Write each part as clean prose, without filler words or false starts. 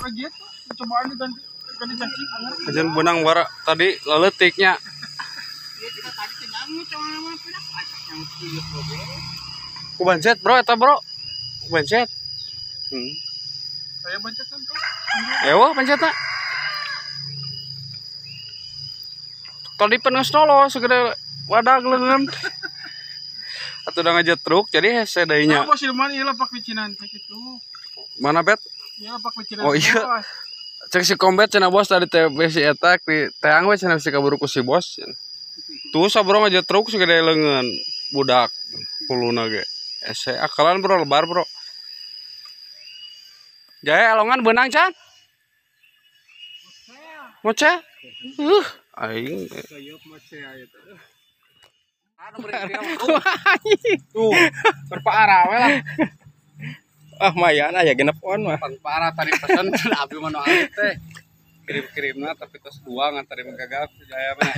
Gitu, cobaan ganti cacing. Kajian benang bara tadi leletiknya. Ku bancet bro, eta bro. Bancet. Saya bancet kan bro. Ewa bancet tak. Tadi penuh nolo segede wadah leungeun. Atuh udah ngajak truk jadi hese deui-nya. Nah, bos Ilman ieu lapak licinan teh kitu. Mana bet? Ieu lapak licinan. Oh iya. Cek si kombet cenah bos tadi teh besi eta di teang we cenah si kaburu ku si bos. Tuh sabro ngajak truk segede leungeun budak puluna ge. Ese akalan bro lebar bro. Jaya alongan benang can. Moce? Aing. Tuh, berparah we lah. Ah mayan aya genep on mah. Parah tadi pesen abi mah teh. Kirim-kirimna tapi tos dua nganterin gagap Jaya mah.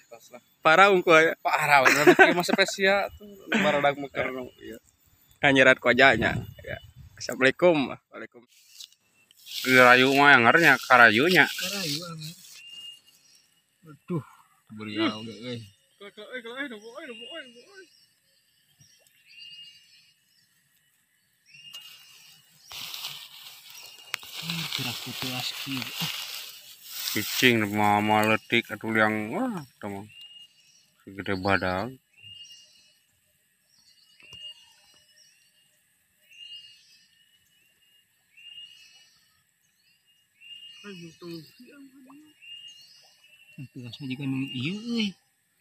Tos lah. Parah unggul aya. Parah bener kirim spesial tuh baradag meukeur ieu. Hanyerat kojanya. Ya. Assalamualaikum. Waalaikumsalam. Rayu mah yang ngarnya karayunya. Karayu anger. Aduh, beriau ge euy. Cicing mama letik atuh yang wah teman. Segede badag. Tugasna juga nu ieu euy.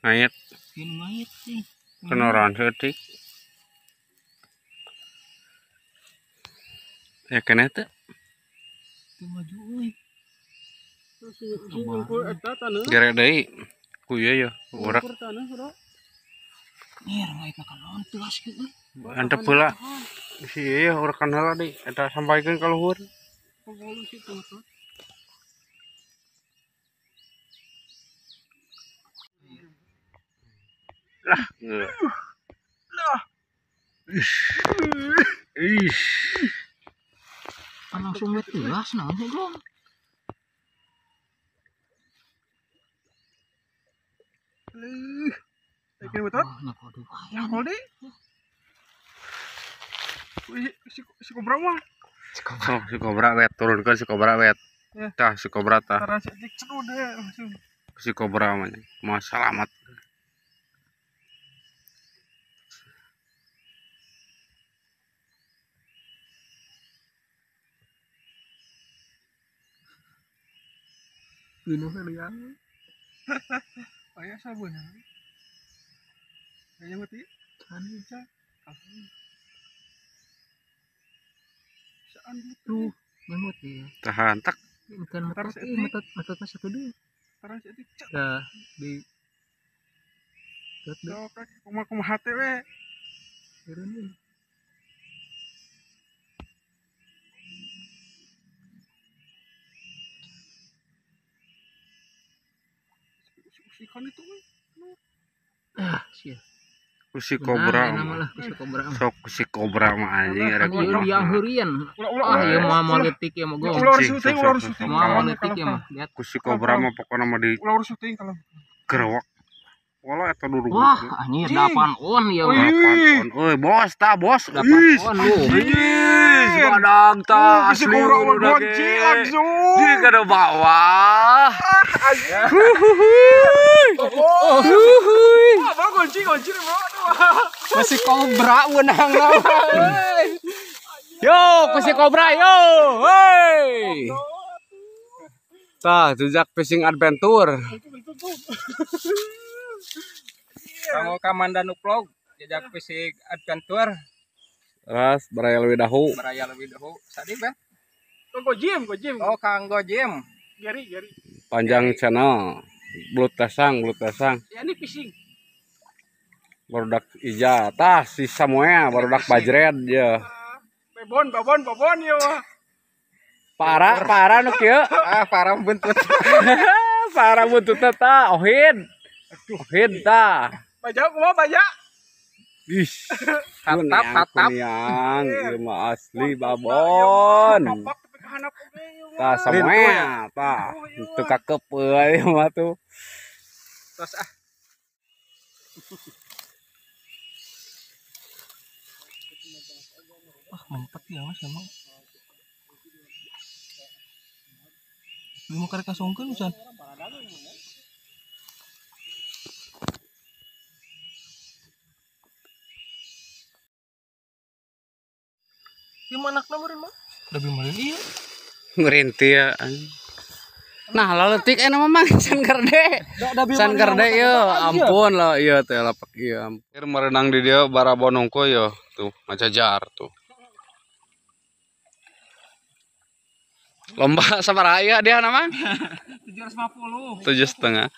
Ngayet Pieun mayit sih. kenoran setik. Ya keneh teh. Teu maju euy. Eta taneuh. Gere deui. Ku ieu ya, urak. Taneuh, bro. Nih, mayit ka naon tugas ge euy. Antep heula. Si ieu urakan heula deui eta sampaikeun ka luhur. Polusi tuh. Lah. Ish. Langsung we tugas naon sih, Bro? Kirim betot. Nah, waduh. Yang kode. Si kobra mah. Oh, si kobra wet turunkeun si kobra wet. Ya. Tah si kobra tah. Tara cek cedu deh langsung. Si kobra mah mah selamat. Pinuh liang. Aya sabuna. Aya mati. Kan bisa. Saan Tuh, memut ya. Tahan tak. Bukan Taruh metot, setik. metot satu dulu. Tara cek cek. Dah di Dok, kumaha teh we. turun nih. Ikan itu we. Ah, sia. Si kobra Nama mah. lah si kobra. Sok si kobra mah anjing ada Kan ieu yang hurian. Ulah Ah, ieu mah moletik ya mah go. ulah syuting, ulah syuting. Mah moletik ya mah. Lihat. Ku si kobra mah pokona mah di Ulah syuting kalau. gerewak. Wala eta dulu. Wah, anjir 8 on ya. Oh, mah. iya. Euy, bos tah, bos. 8 on lu. Ih, badag tah Si asli kobra mah udah gonci langsung. Di kada bawah. Apa gonci bro. Masih kobra menang Yo, masih kobra yo. Hei. Tah, jejak fishing adventure. Kamu Kamandan Vlog, jejak fisik adventure, Ras baraya leuwih dahu. beraya lebih dahulu. Tadi Ben? Go gym. Oh, Kang Gojim. Gari. Panjang channel. Blut tasang. Ya ini fishing. Barudak ija. Tah si Samuel barudak bajred ya. Babon ya. Parah nu kieu. Ah, parah buntut. Parah buntutna tah Ohid. Hita. Baja kumaha baja? Ih. Hatap. Yang ieu mah asli babon. Kapak tapi kahanap oge ieu mah. Tah samea tah. Teu kakep euy mah tuh. Tos ah. Mempet ya mas emang. Lu mau karek kasongkeun San. Gimana anakna meureun mah? Da bimareun ieu. Ngerinti ya. Nah, laletik enak memang san kerde. San kerde ieu ampun lah ieu teh lapak ieu. Keur merenang di dia barabon hungkul yo tuh ngajajar tuh. Lomba sabaraha aya dia namang? 750. 7,5.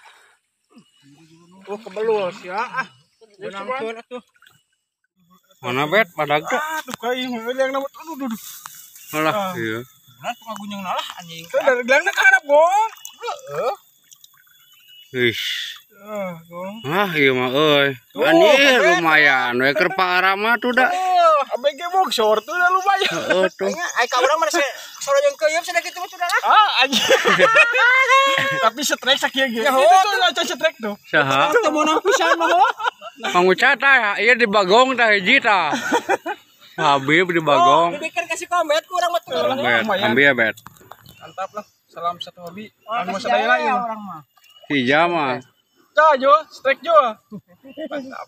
Oh kebelul sia ah. Benangkeun atuh. Mana bet padag teh? Aduh kai mah yang nama aduh. Alah ieu. Benar pengagunyang nalah anjing. Teu dari gelangna kahanap gong. Heeh. Ih. Gong. Ah ieu mah euy. Anjir lumayan we keur paara mah tuh da. ABG boxer tuh udah lumayan. Heeh tuh. Ai ka urang mah sora jeung keuyeum cenah kitu mah sudah lah. Ah anjing. Tapi strike sakieu ge. Itu tuh acan strike tuh. Saha? Teu meunang pisan mah. Mangucat tah ieu di Bagong tah hiji tah. Habib di Bagong. Dipikir kasih komet ku urang mah teu. Bet, ambil ya bet. Mantap lah. Salam satu hobi. Anu sadaya ieu. Orang mah. Hija mah. Cah jo, strike jo. Mantap.